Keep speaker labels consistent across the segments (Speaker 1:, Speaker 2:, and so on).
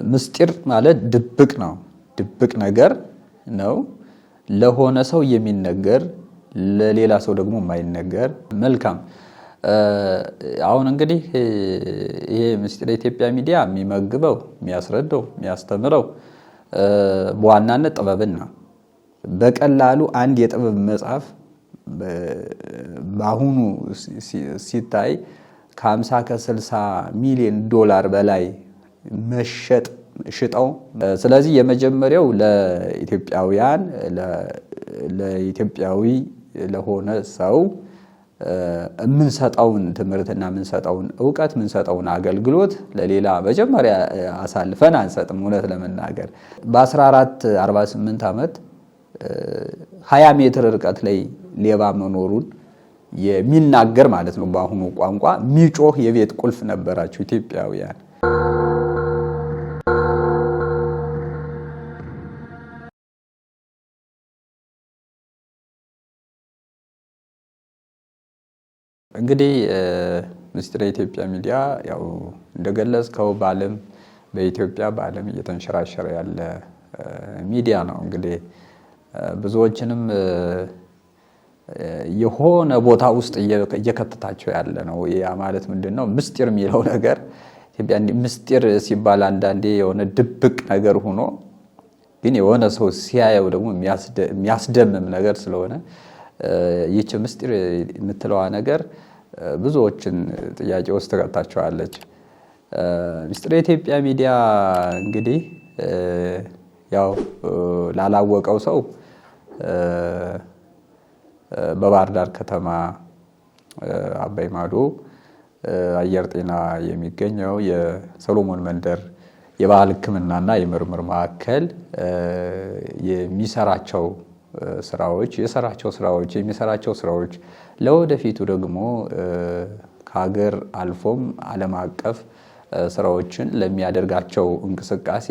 Speaker 1: ምስጢር ማለት ድብቅ ነው። ድብቅ ነገር ነው። ለሆነ ሰው የሚነገር ለሌላ ሰው ደግሞ የማይነገር። መልካም። አሁን እንግዲህ ይሄ ምስጢረ ኢትዮጵያ ሚዲያ የሚመግበው የሚያስረዳው የሚያስተምረው በዋናነት ጥበብን ነው። በቀላሉ አንድ የጥበብ መጽሐፍ በአሁኑ ሲታይ ከ50 ከ60 ሚሊዮን ዶላር በላይ ሽጠው። ስለዚህ የመጀመሪያው ለኢትዮጵያውያን ለኢትዮጵያዊ ለሆነ ሰው የምንሰጠውን ትምህርትና የምንሰጠውን ዕውቀት የምንሰጠውን አገልግሎት ለሌላ መጀመሪያ አሳልፈን አንሰጥም። እውነት ለመናገር በ1448 ዓመት 20 ሜትር ርቀት ላይ ሌባ መኖሩን የሚናገር ማለት ነው። በአሁኑ ቋንቋ ሚጮህ የቤት ቁልፍ ነበራቸው ኢትዮጵያውያን። እንግዲህ ምስጢረ ኢትዮጵያ ሚዲያ ያው እንደገለጽከው በዓለም በኢትዮጵያ በዓለም እየተንሸራሸረ ያለ ሚዲያ ነው። እንግዲህ ብዙዎችንም የሆነ ቦታ ውስጥ እየከተታቸው ያለ ነው። ያ ማለት ምንድነው? ምስጢር የሚለው ነገር ኢትዮጵያ ምስጢር ሲባል አንዳንዴ የሆነ ድብቅ ነገር ሆኖ ግን የሆነ ሰው ሲያየው ደግሞ የሚያስደምም ነገር ስለሆነ ይህች ምስጢር የምትለዋ ነገር ብዙዎችን ጥያቄ ውስጥ ተከታቸዋለች። ምስጢረ ኢትዮጵያ ሚዲያ እንግዲህ ያው ላላወቀው ሰው በባህር ዳር ከተማ አባይ ማዶ አየር ጤና የሚገኘው የሰሎሞን መንደር የባህል ሕክምናና የምርምር ማዕከል የሚሰራቸው ስራዎች ለወደፊቱ ደግሞ ከሀገር አልፎም ዓለም አቀፍ ስራዎችን ለሚያደርጋቸው እንቅስቃሴ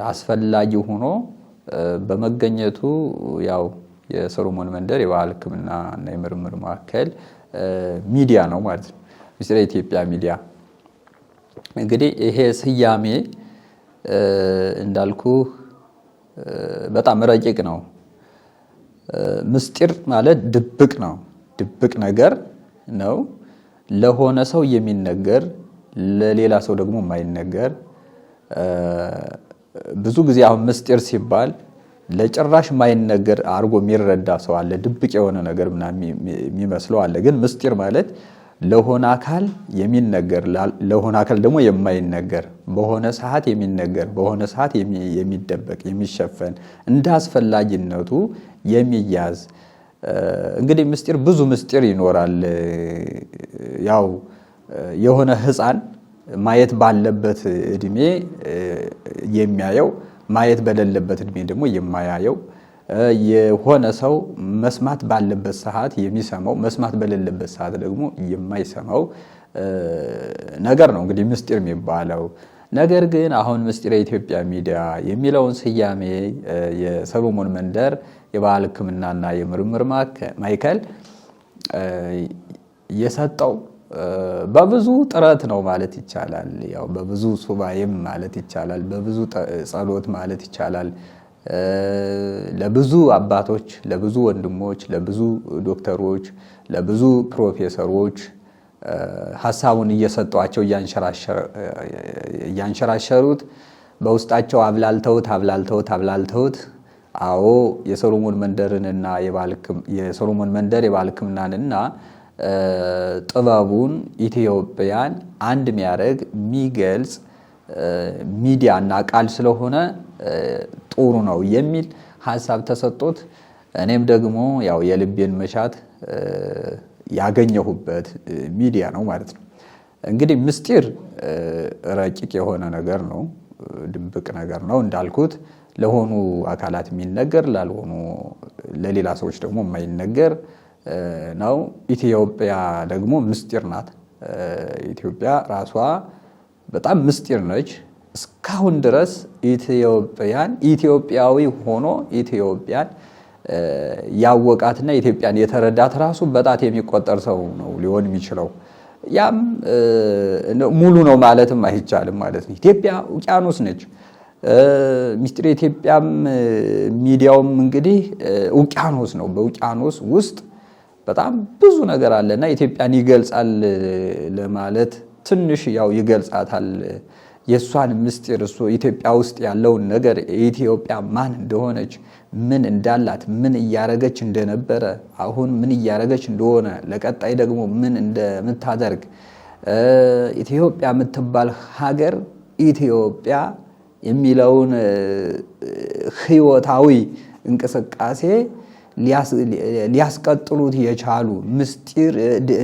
Speaker 1: አስፈላጊ ሆኖ በመገኘቱ ያው የሰሎሞን መንደር የባህል ሕክምናና የምርምር ማዕከል ሚዲያ ነው ማለት ነው። ምስጢረ ኢትዮጵያ ሚዲያ እንግዲህ ይሄ ስያሜ እንዳልኩ በጣም ረቂቅ ነው። ምስጢር ማለት ድብቅ ነው። ድብቅ ነገር ነው። ለሆነ ሰው የሚነገር ለሌላ ሰው ደግሞ የማይነገር። ብዙ ጊዜ አሁን ምስጢር ሲባል ለጭራሽ የማይነገር አድርጎ የሚረዳ ሰው አለ። ድብቅ የሆነ ነገር ምናምን የሚመስለው አለ። ግን ምስጢር ማለት ለሆነ አካል የሚነገር ለሆነ አካል ደግሞ የማይነገር፣ በሆነ ሰዓት የሚነገር በሆነ ሰዓት የሚደበቅ የሚሸፈን እንደ አስፈላጊነቱ የሚያዝ። እንግዲህ ምስጢር ብዙ ምስጢር ይኖራል። ያው የሆነ ሕፃን ማየት ባለበት እድሜ የሚያየው፣ ማየት በሌለበት እድሜ ደግሞ የማያየው፣ የሆነ ሰው መስማት ባለበት ሰዓት የሚሰማው፣ መስማት በሌለበት ሰዓት ደግሞ የማይሰማው ነገር ነው እንግዲህ ምስጢር የሚባለው። ነገር ግን አሁን ምስጢረ ኢትዮጵያ ሚዲያ የሚለውን ስያሜ የሰሎሞን መንደር የባህል ሕክምናና የምርምር ማዕከል የሰጠው በብዙ ጥረት ነው ማለት ይቻላል። ያው በብዙ ሱባኤም ማለት ይቻላል፣ በብዙ ጸሎት ማለት ይቻላል። ለብዙ አባቶች፣ ለብዙ ወንድሞች፣ ለብዙ ዶክተሮች፣ ለብዙ ፕሮፌሰሮች ሐሳቡን እየሰጧቸው እያንሸራሸሩት በውስጣቸው አብላልተውት አዎ የሰሎሞን መንደርንና የሰሎሞን መንደር የባህል ሕክምናንና ጥበቡን ኢትዮጵያን አንድ የሚያደርግ የሚገልጽ ሚዲያና ቃል ስለሆነ ጥሩ ነው የሚል ሐሳብ ተሰጥቶት እኔም ደግሞ ያው የልቤን መሻት ያገኘሁበት ሚዲያ ነው ማለት ነው። እንግዲህ ምስጢር ረቂቅ የሆነ ነገር ነው፣ ድብቅ ነገር ነው። እንዳልኩት ለሆኑ አካላት የሚነገር ላልሆኑ ለሌላ ሰዎች ደግሞ የማይነገር ነው። ኢትዮጵያ ደግሞ ምስጢር ናት። ኢትዮጵያ ራሷ በጣም ምስጢር ነች። እስካሁን ድረስ ኢትዮጵያዊ ሆኖ ኢትዮጵያን ያወቃትና ኢትዮጵያን የተረዳት ራሱ በጣት የሚቆጠር ሰው ነው ሊሆን የሚችለው። ያም ሙሉ ነው ማለትም አይቻልም ማለት ነው። ኢትዮጵያ ውቅያኖስ ነች። ሚስጥር ኢትዮጵያም ሚዲያውም እንግዲህ ውቅያኖስ ነው። በውቅያኖስ ውስጥ በጣም ብዙ ነገር አለና ኢትዮጵያን ይገልጻል ለማለት ትንሽ ያው ይገልጻታል። የሷን ምስጢር እሱ ኢትዮጵያ ውስጥ ያለውን ነገር ኢትዮጵያ ማን እንደሆነች ምን እንዳላት ምን እያረገች እንደነበረ አሁን ምን እያረገች እንደሆነ ለቀጣይ ደግሞ ምን እንደምታደርግ ኢትዮጵያ የምትባል ሀገር ኢትዮጵያ የሚለውን ህይወታዊ እንቅስቃሴ ሊያስቀጥሉት የቻሉ ምስጢር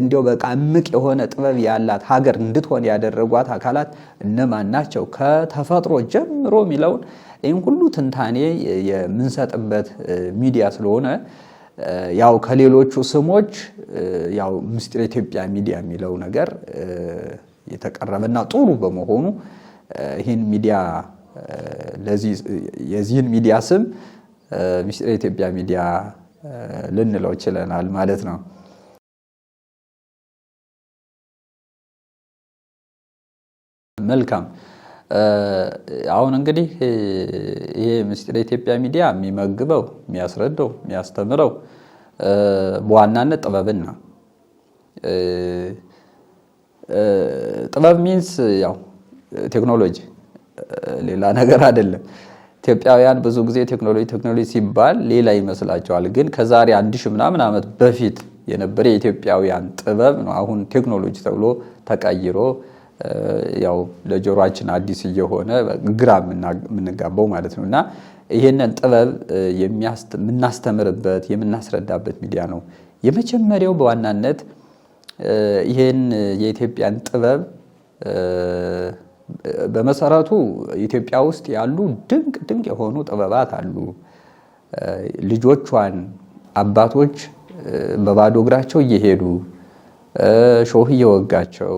Speaker 1: እንዲያው በቃ እምቅ የሆነ ጥበብ ያላት ሀገር እንድትሆን ያደረጓት አካላት እነማን ናቸው ከተፈጥሮ ጀምሮ የሚለውን ይህን ሁሉ ትንታኔ የምንሰጥበት ሚዲያ ስለሆነ ያው ከሌሎቹ ስሞች ያው ምስጢር ኢትዮጵያ ሚዲያ የሚለው ነገር የተቀረበና ጥሩ በመሆኑ ይህን ሚዲያ የዚህን ሚዲያ ስም ምስጢር ኢትዮጵያ ሚዲያ ልንለው ችለናል ማለት ነው። መልካም አሁን እንግዲህ ይሄ ምስጢር ኢትዮጵያ ሚዲያ የሚመግበው የሚያስረዳው የሚያስተምረው በዋናነት ጥበብን ነው። ጥበብ ሚንስ ያው ቴክኖሎጂ ሌላ ነገር አይደለም። ኢትዮጵያውያን ብዙ ጊዜ ቴክኖሎጂ ሲባል ሌላ ይመስላቸዋል። ግን ከዛሬ 1000 ምናምን ዓመት በፊት የነበረ የኢትዮጵያውያን ጥበብ ነው አሁን ቴክኖሎጂ ተብሎ ተቀይሮ ያው ለጆሮአችን አዲስ እየሆነ ግራ የምንጋባው ማለት ነውና ይሄንን ጥበብ የምናስተምርበት የምናስረዳበት ሚዲያ ነው። የመጀመሪያው በዋናነት ይሄን የኢትዮጵያን ጥበብ በመሰረቱ ኢትዮጵያ ውስጥ ያሉ ድንቅ የሆኑ ጥበባት አሉ። ልጆቿን አባቶች በባዶ እግራቸው እየሄዱ ሾህ እየወጋቸው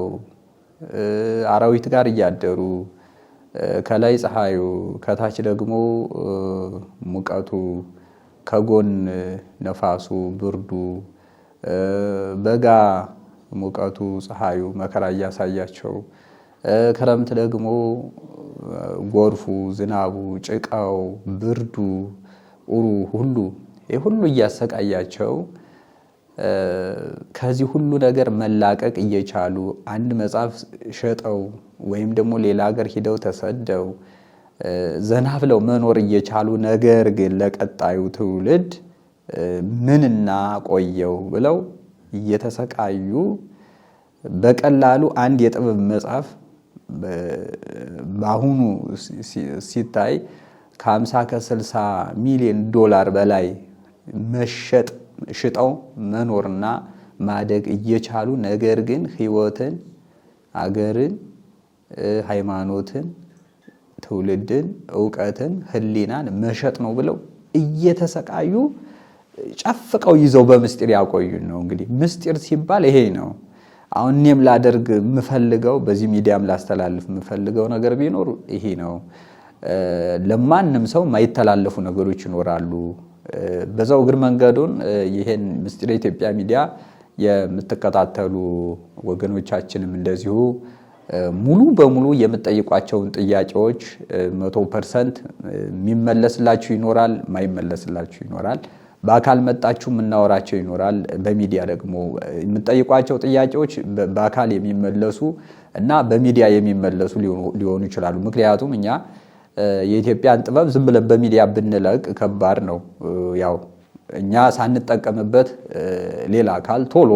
Speaker 1: አራዊት ጋር እያደሩ ከላይ ፀሐዩ ከታች ደግሞ ሙቀቱ ከጎን ነፋሱ ብርዱ በጋ ሙቀቱ ፀሐዩ መከራ እያሳያቸው ክረምት ደግሞ ጎርፉ ዝናቡ ጭቃው ብርዱ ኡሩ ሁሉ ሁሉ እያሰቃያቸው ከዚህ ሁሉ ነገር መላቀቅ እየቻሉ አንድ መጽሐፍ ሸጠው ወይም ደግሞ ሌላ ሀገር ሄደው ተሰደው ዘና ብለው መኖር እየቻሉ ነገር ግን ለቀጣዩ ትውልድ ምንና ቆየው ብለው እየተሰቃዩ በቀላሉ አንድ የጥበብ መጽሐፍ በአሁኑ ሲታይ ከ50 ከ60 ሚሊዮን ዶላር በላይ ሽጠው መኖርና ማደግ እየቻሉ ነገር ግን ህይወትን አገርን ሃይማኖትን ትውልድን ዕውቀትን ህሊናን መሸጥ ነው ብለው እየተሰቃዩ ጨፍቀው ይዘው በምስጢር ያቆዩን ነው። እንግዲህ ምስጢር ሲባል ይሄ ነው። አሁን እኔም ላደርግ የምፈልገው በዚህ ሚዲያም ላስተላልፍ የምፈልገው ነገር ቢኖር ይሄ ነው። ለማንም ሰው ማይተላለፉ ነገሮች ይኖራሉ። በዛው እግር መንገዱን ይሄን ምስጢር ኢትዮጵያ ሚዲያ የምትከታተሉ ወገኖቻችንም እንደዚሁ ሙሉ በሙሉ የምትጠይቋቸውን ጥያቄዎች 100% የሚመለስላችሁ ይኖራል፣ ማይመለስላችሁ ይኖራል። በአካል መጣችሁ እናወራቸው ይኖራል። በሚዲያ ደግሞ የምትጠይቋቸው ጥያቄዎች በአካል የሚመለሱ እና በሚዲያ የሚመለሱ ሊሆኑ ይችላሉ። ምክንያቱም እኛ የኢትዮጵያን ጥበብ ዝም ብለን በሚዲያ ብንለቅ ከባድ ነው። ያው እኛ ሳንጠቀምበት ሌላ አካል ቶሎ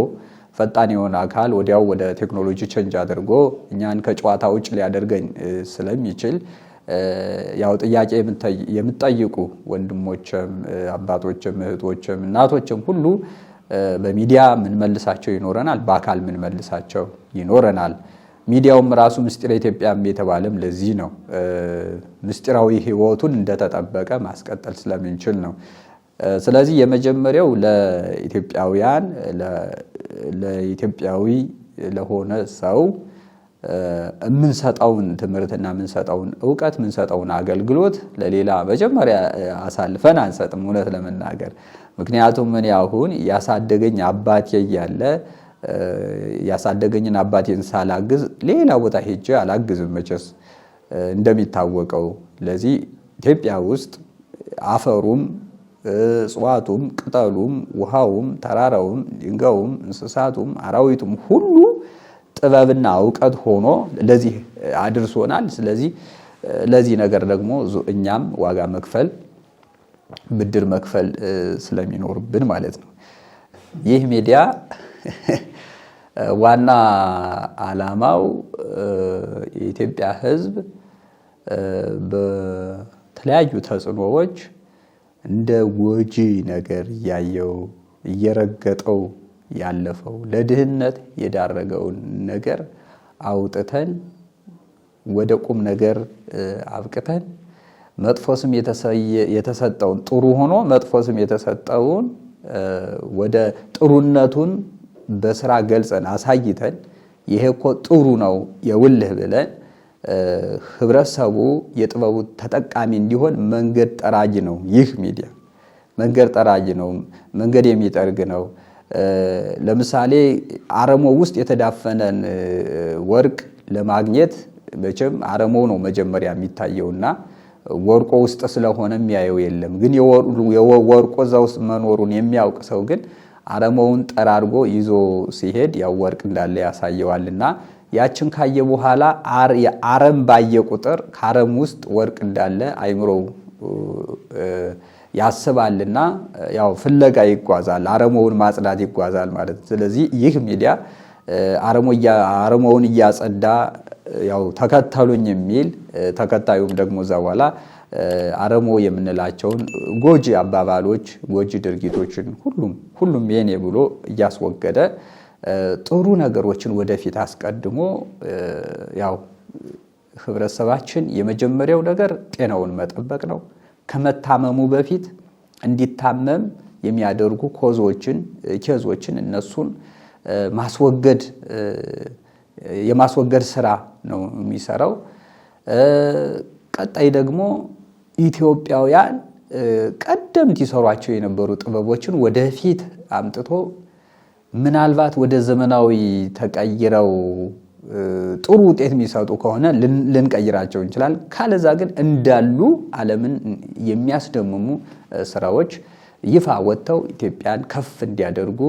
Speaker 1: ፈጣን የሆነ አካል ወዲያው ወደ ቴክኖሎጂ ቼንጅ አድርጎ እኛን ከጨዋታ ውጭ ሊያደርገን ስለሚችል ያው ጥያቄ የምትጠይቁ ወንድሞችም አባቶችም እህቶችም እናቶችም ሁሉ በሚዲያ ምን መልሳቸው ይኖረናል፣ በአካል ምን መልሳቸው ይኖረናል። ሚዲያውም ራሱ ምስጢር ኢትዮጵያም የተባለም ለዚህ ነው። ምስጢራዊ ህይወቱን እንደተጠበቀ ማስቀጠል ስለምንችል ነው። ስለዚህ የመጀመሪያው ለኢትዮጵያውያን ለኢትዮጵያዊ ለሆነ ሰው የምንሰጠውን ትምህርትና የምንሰጠውን ዕውቀት የምንሰጠውን አገልግሎት ለሌላ መጀመሪያ አሳልፈን አንሰጥም እውነት ለመናገር። ምክንያቱም ምን ያሁን ያሳደገኝ አባቴ ያለ ያሳደገኝን አባቴን ሳላግዝ ሌላ ቦታ ሄጄ አላግዝም መቼስ እንደሚታወቀው። ለዚህ ኢትዮጵያ ውስጥ አፈሩም እጽዋቱም ቅጠሉም ውሃውም ተራራውም ድንጋዩም እንስሳቱም አራዊቱም ሁሉ ጥበብና ዕውቀት ሆኖ ለዚህ አድርሶናል። ስለዚህ ለዚህ ነገር ደግሞ እኛም ዋጋ መክፈል ብድር መክፈል ስለሚኖርብን ማለት ነው። ይህ ሚዲያ ዋና ዓላማው የኢትዮጵያ ሕዝብ በተለያዩ ተጽዕኖዎች እንደ ጎጂ ነገር እያየው እየረገጠው ያለፈው ለድህነት የዳረገውን ነገር አውጥተን ወደ ቁም ነገር አብቅተን መጥፎ ስም የተሰጠውን ጥሩ ሆኖ መጥፎ ስም የተሰጠውን ወደ ጥሩነቱን በስራ ገልጸን አሳይተን ይሄ እኮ ጥሩ ነው የውልህ ብለን ህብረተሰቡ የጥበቡ ተጠቃሚ እንዲሆን መንገድ ጠራጅ ነው። ይህ ሚዲያ መንገድ ጠራጅ ነው፣ መንገድ የሚጠርግ ነው። ለምሳሌ አረሞ ውስጥ የተዳፈነን ወርቅ ለማግኘት መቼም አረሞ ነው መጀመሪያ የሚታየውና ወርቆ ውስጥ ስለሆነ የሚያየው የለም። ግን የወርቆ እዛ ውስጥ መኖሩን የሚያውቅ ሰው ግን አረሞውን ጠራርጎ ይዞ ሲሄድ ያው ወርቅ እንዳለ ያሳየዋልና ያችን ካየ በኋላ አረም ባየ ቁጥር ከአረም ውስጥ ወርቅ እንዳለ አይምሮው ያስባልና ያው ፍለጋ ይጓዛል፣ አረሞውን ማጽዳት ይጓዛል ማለት። ስለዚህ ይህ ሚዲያ አረሞውን እያጸዳ ያው ተከተሉኝ የሚል ተከታዩም ደግሞ እዛ በኋላ አረሞ የምንላቸውን ጎጂ አባባሎች ጎጂ ድርጊቶችን ሁሉም የኔ ብሎ እያስወገደ ጥሩ ነገሮችን ወደፊት አስቀድሞ ያው ህብረተሰባችን የመጀመሪያው ነገር ጤናውን መጠበቅ ነው። ከመታመሙ በፊት እንዲታመም የሚያደርጉ ኬዞችን እነሱን የማስወገድ ስራ ነው የሚሰራው። ቀጣይ ደግሞ ኢትዮጵያውያን ቀደምት ይሰሯቸው የነበሩ ጥበቦችን ወደፊት አምጥቶ ምናልባት ወደ ዘመናዊ ተቀይረው ጥሩ ውጤት የሚሰጡ ከሆነ ልንቀይራቸው እንችላለን። ካለዛ ግን እንዳሉ ዓለምን የሚያስደምሙ ስራዎች ይፋ ወጥተው ኢትዮጵያን ከፍ እንዲያደርጉ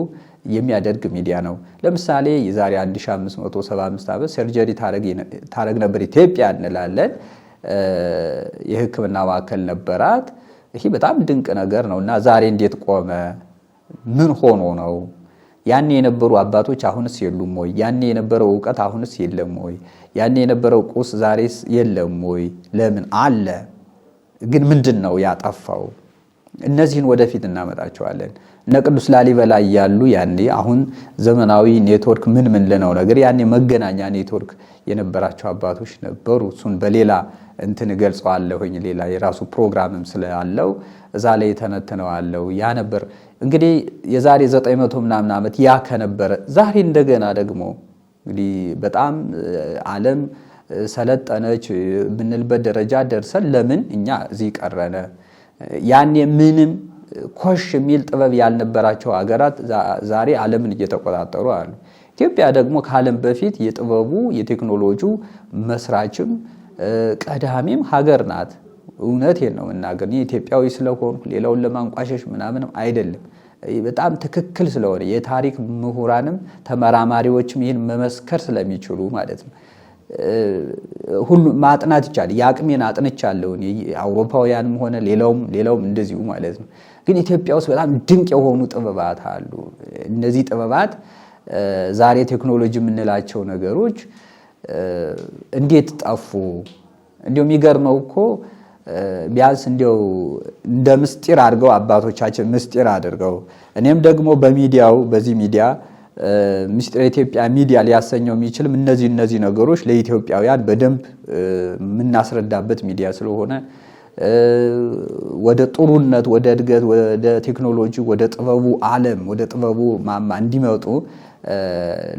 Speaker 1: የሚያደርግ ሚዲያ ነው። ለምሳሌ የዛሬ 1575 ዓመት ሰርጀሪ ታረግ ነበር ኢትዮጵያ እንላለን። የሕክምና ማዕከል ነበራት። ይሄ በጣም ድንቅ ነገር ነው እና ዛሬ እንዴት ቆመ? ምን ሆኖ ነው? ያኔ የነበሩ አባቶች አሁንስ የሉም ወይ? ያኔ የነበረው ዕውቀት አሁንስ የለም ወይ? ያኔ የነበረው ቁስ ዛሬስ የለም ወይ? ለምን አለ? ግን ምንድን ነው ያጠፋው? እነዚህን ወደፊት እናመጣቸዋለን። እነ ቅዱስ ላሊበላ ያሉ ያኔ አሁን ዘመናዊ ኔትወርክ ምን ለነው ነገር ያኔ መገናኛ ኔትወርክ የነበራቸው አባቶች ነበሩ። እሱን በሌላ እንትን ገልጸዋለሁኝ። ሌላ የራሱ ፕሮግራምም ስላለው እዛ ላይ ተነትነዋለሁ። ያ ነበር እንግዲህ የዛሬ 900 ምናምን ዓመት ያ ከነበረ ዛሬ እንደገና ደግሞ እንግዲህ በጣም ዓለም ሰለጠነች ብንልበት ደረጃ ደርሰን ለምን እኛ እዚህ ቀረነ? ያኔ ምንም ኮሽ የሚል ጥበብ ያልነበራቸው ሀገራት ዛሬ ዓለምን እየተቆጣጠሩ አሉ። ኢትዮጵያ ደግሞ ከዓለም በፊት የጥበቡ የቴክኖሎጂው መስራችም ቀዳሚም ሀገር ናት። እውነቴን ነው መናገር። ኢትዮጵያዊ ስለሆኑ ሌላውን ለማንቋሸሽ ምናምንም አይደለም። በጣም ትክክል ስለሆነ የታሪክ ምሁራንም ተመራማሪዎችም ይህን መመስከር ስለሚችሉ ማለት ነው። ሁሉ ማጥናት ይቻላል። የአቅሜን አጥንቻለሁ። አውሮፓውያንም ሆነ ሌላውም እንደዚሁ ማለት ነው። ግን ኢትዮጵያ ውስጥ በጣም ድንቅ የሆኑ ጥበባት አሉ። እነዚህ ጥበባት ዛሬ ቴክኖሎጂ የምንላቸው ነገሮች እንዴት ጠፉ? እንዲያው የሚገርመው እኮ ቢያንስ እንዲያው እንደ ምስጢር አድርገው አባቶቻችን ምስጢር አድርገው እኔም ደግሞ በዚህ ሚዲያ ምስጢር ኢትዮጵያ ሚዲያ ሊያሰኘው የሚችልም እነዚህ ነገሮች ለኢትዮጵያውያን በደንብ የምናስረዳበት ሚዲያ ስለሆነ ወደ ጥሩነት፣ ወደ እድገት፣ ወደ ቴክኖሎጂ፣ ወደ ጥበቡ ዓለም፣ ወደ ጥበቡ ማማ እንዲመጡ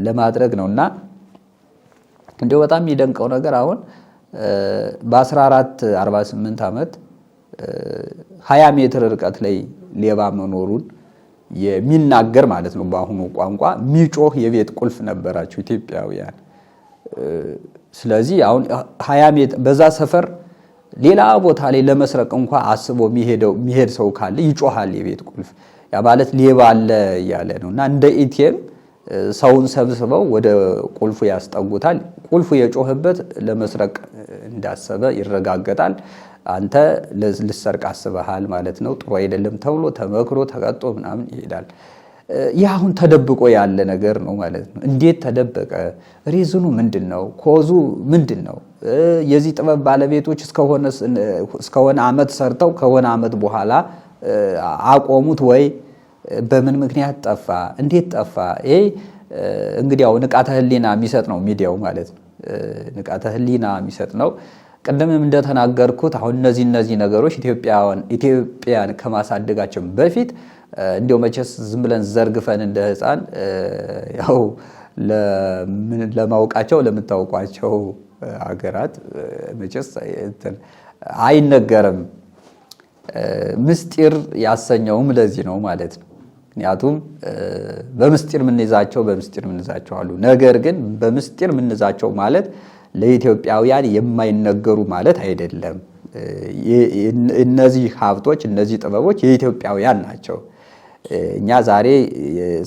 Speaker 1: ለማድረግ ነውና እንዲያው በጣም የሚደንቀው ነገር አሁን በ1448 ዓመት 20 ሜትር ርቀት ላይ ሌባ መኖሩን የሚናገር ማለት ነው። በአሁኑ ቋንቋ የሚጮህ የቤት ቁልፍ ነበራቸው ኢትዮጵያውያን። ስለዚህ አሁን 20 ሜትር በዛ ሰፈር ሌላ ቦታ ላይ ለመስረቅ እንኳን አስቦ የሚሄድ ሰው ካለ ይጮሃል የቤት ቁልፍ። ያ ማለት ሌባ አለ እያለ ነውና እንደ ኢቲኤም ሰውን ሰብስበው ወደ ቁልፉ ያስጠጉታል። ቁልፉ የጮህበት ለመስረቅ እንዳሰበ ይረጋገጣል። አንተ ልሰርቅ አስበሃል ማለት ነው፣ ጥሩ አይደለም ተብሎ ተመክሮ ተቀጦ ምናምን ይሄዳል። ያ አሁን ተደብቆ ያለ ነገር ነው ማለት ነው። እንዴት ተደበቀ? ሪዝኑ ምንድነው? ኮዙ ምንድነው? የዚህ ጥበብ ባለቤቶች እስከሆነ አመት ሰርተው ከሆነ አመት በኋላ አቆሙት ወይ? በምን ምክንያት ጠፋ? እንዴት ጠፋ? ይሄ እንግዲህ ያው ንቃተ ህሊና የሚሰጥ ነው ሚዲያው ማለት ነው። ንቃተ ህሊና የሚሰጥ ነው። ቀደምም እንደተናገርኩት አሁን እነዚህ ነገሮች ኢትዮጵያን ከማሳደጋቸው በፊት እንዲያው መቼስ ዝም ብለን ዘርግፈን እንደ ህፃን ያው ለማውቃቸው ለምታውቋቸው ሀገራት መቼስ አይነገርም። ምስጢር ያሰኘውም ለዚህ ነው ማለት ነው። ምክንያቱም በምስጢር ምንዛቸው አሉ። ነገር ግን በምስጢር ምንዛቸው ማለት ለኢትዮጵያውያን የማይነገሩ ማለት አይደለም። እነዚህ ሀብቶች እነዚህ ጥበቦች የኢትዮጵያውያን ናቸው። እኛ ዛሬ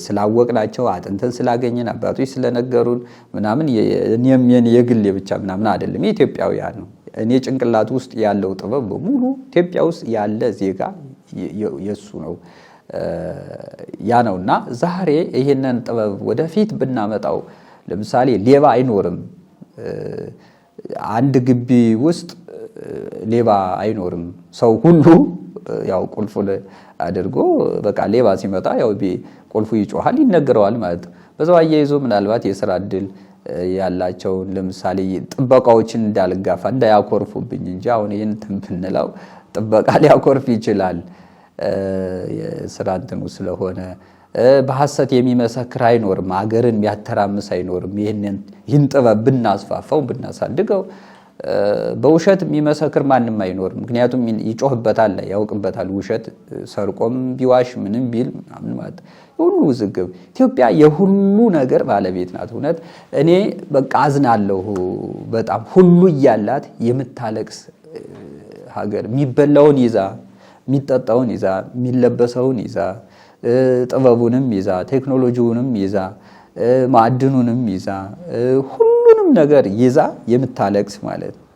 Speaker 1: ስላወቅናቸው አጥንተን ስላገኘን አባቶች ስለነገሩን ምናምን እኔም የግል ብቻ ምናምን አይደለም፣ የኢትዮጵያውያን ነው። እኔ ጭንቅላት ውስጥ ያለው ጥበብ በሙሉ ኢትዮጵያ ውስጥ ያለ ዜጋ የሱ ነው። ያ ነውና ዛሬ ይሄንን ጥበብ ወደፊት ብናመጣው ለምሳሌ ሌባ አይኖርም። አንድ ግቢ ውስጥ ሌባ አይኖርም። ሰው ሁሉ ያው ቁልፉ አድርጎ በቃ ሌባ ሲመጣ ያው ቁልፉ ይጮሃል፣ ይነገረዋል ማለት ነው። በዛው አያይዞ ምናልባት የሥራ ዕድል ያላቸውን ለምሳሌ ጥበቃዎችን እንዳልጋፋ እንዳያኮርፉብኝ እንጂ አሁን ይሄን ብንለው ጥበቃ ሊያኮርፍ ይችላል። የሥራ እንትኑ ስለሆነ በሐሰት የሚመሰክር አይኖርም። ሀገርን የሚያተራምስ አይኖርም። ይህን ጥበብ ብናስፋፋው ብናሳድገው በውሸት የሚመሰክር ማንም አይኖርም። ምክንያቱም ይጮህበታል፣ ያውቅበታል። ውሸት ሰርቆም ቢዋሽ ምንም ቢል ምናምን ማለት ሁሉ ውዝግብ። ኢትዮጵያ የሁሉ ነገር ባለቤት ናት። እውነት እኔ በቃ አዝናለሁ በጣም ሁሉ እያላት የምታለቅስ ሀገር፣ የሚበላውን ይዛ፣ የሚጠጣውን ይዛ፣ የሚለበሰውን ይዛ፣ ጥበቡንም ይዛ፣ ቴክኖሎጂውንም ይዛ፣ ማዕድኑንም ይዛ፣ ሁሉንም ነገር ይዛ የምታለቅስ ማለት ነው።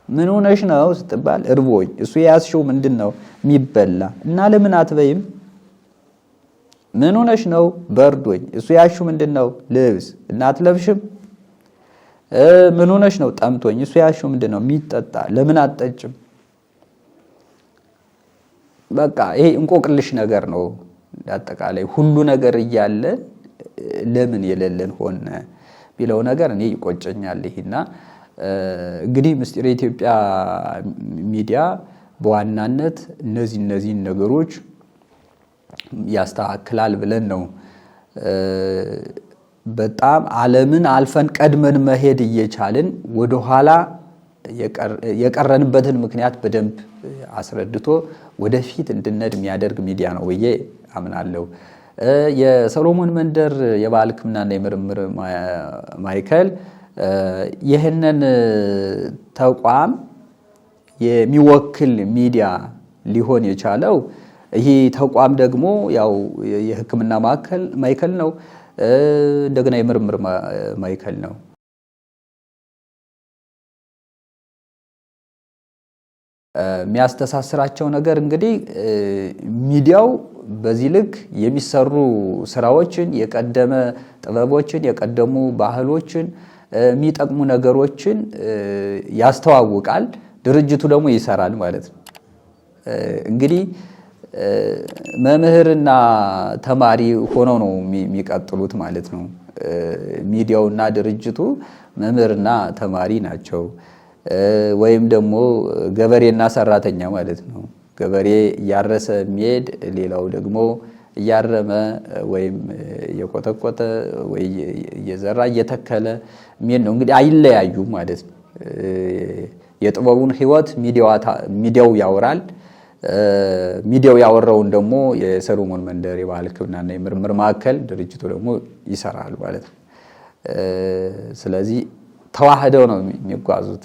Speaker 1: ምን ሆነሽ ነው ስትባል እርቦኝ። እሱ ያስሽው ምንድነው? የሚበላ እና ለምን አትበይም? ምን ሆነሽ ነው? በርዶኝ። እሱ ያስሽው ምንድነው? ልብስ እና አትለብሽም? ምን ሆነሽ ነው? ጠምቶኝ። እሱ ያስሽው ምንድነው? የሚጠጣ ለምን አትጠጭም? በቃ ይሄ እንቆቅልሽ ነገር ነው። አጠቃላይ ሁሉ ነገር እያለ ለምን የሌለን ሆነ ቢለው ነገር እኔ ይቆጨኛል። ይሄና እንግዲህ ምስጢር የኢትዮጵያ ሚዲያ በዋናነት እነዚህ ነገሮች ያስተካክላል ብለን ነው። በጣም ዓለምን አልፈን ቀድመን መሄድ እየቻልን ወደኋላ የቀረንበትን ምክንያት በደንብ አስረድቶ ወደፊት እንድንሄድ የሚያደርግ ሚዲያ ነው ብዬ አምናለሁ። የሰሎሞን መንደር የባህል ሕክምናና የምርምር ማዕከል ይህንን ተቋም የሚወክል ሚዲያ ሊሆን የቻለው ይህ ተቋም ደግሞ ያው የሕክምና ማዕከል ነው፣ እንደገና የምርምር ማዕከል ነው። የሚያስተሳስራቸው ነገር እንግዲህ ሚዲያው በዚህ ልክ የሚሰሩ ስራዎችን፣ የቀደመ ጥበቦችን፣ የቀደሙ ባህሎችን፣ የሚጠቅሙ ነገሮችን ያስተዋውቃል። ድርጅቱ ደግሞ ይሰራል ማለት ነው። እንግዲህ መምህርና ተማሪ ሆነው ነው የሚቀጥሉት ማለት ነው። ሚዲያውና ድርጅቱ መምህርና ተማሪ ናቸው። ወይም ደግሞ ገበሬና ሰራተኛ ማለት ነው። ገበሬ እያረሰ የሚሄድ ሌላው ደግሞ እያረመ ወይም እየቆጠቆጠ ወይ እየዘራ እየተከለ የሚሄድ ነው። እንግዲህ አይለያዩም ማለት ነው። የጥበቡን ሕይወት ሚዲያው ያወራል። ሚዲያው ያወራውን ደግሞ የሰሎሞን መንደር የባህል ሕክምናና የምርምር ማዕከል ድርጅቱ ደግሞ ይሰራል ማለት ነው። ስለዚህ ተዋህደው ነው የሚጓዙት።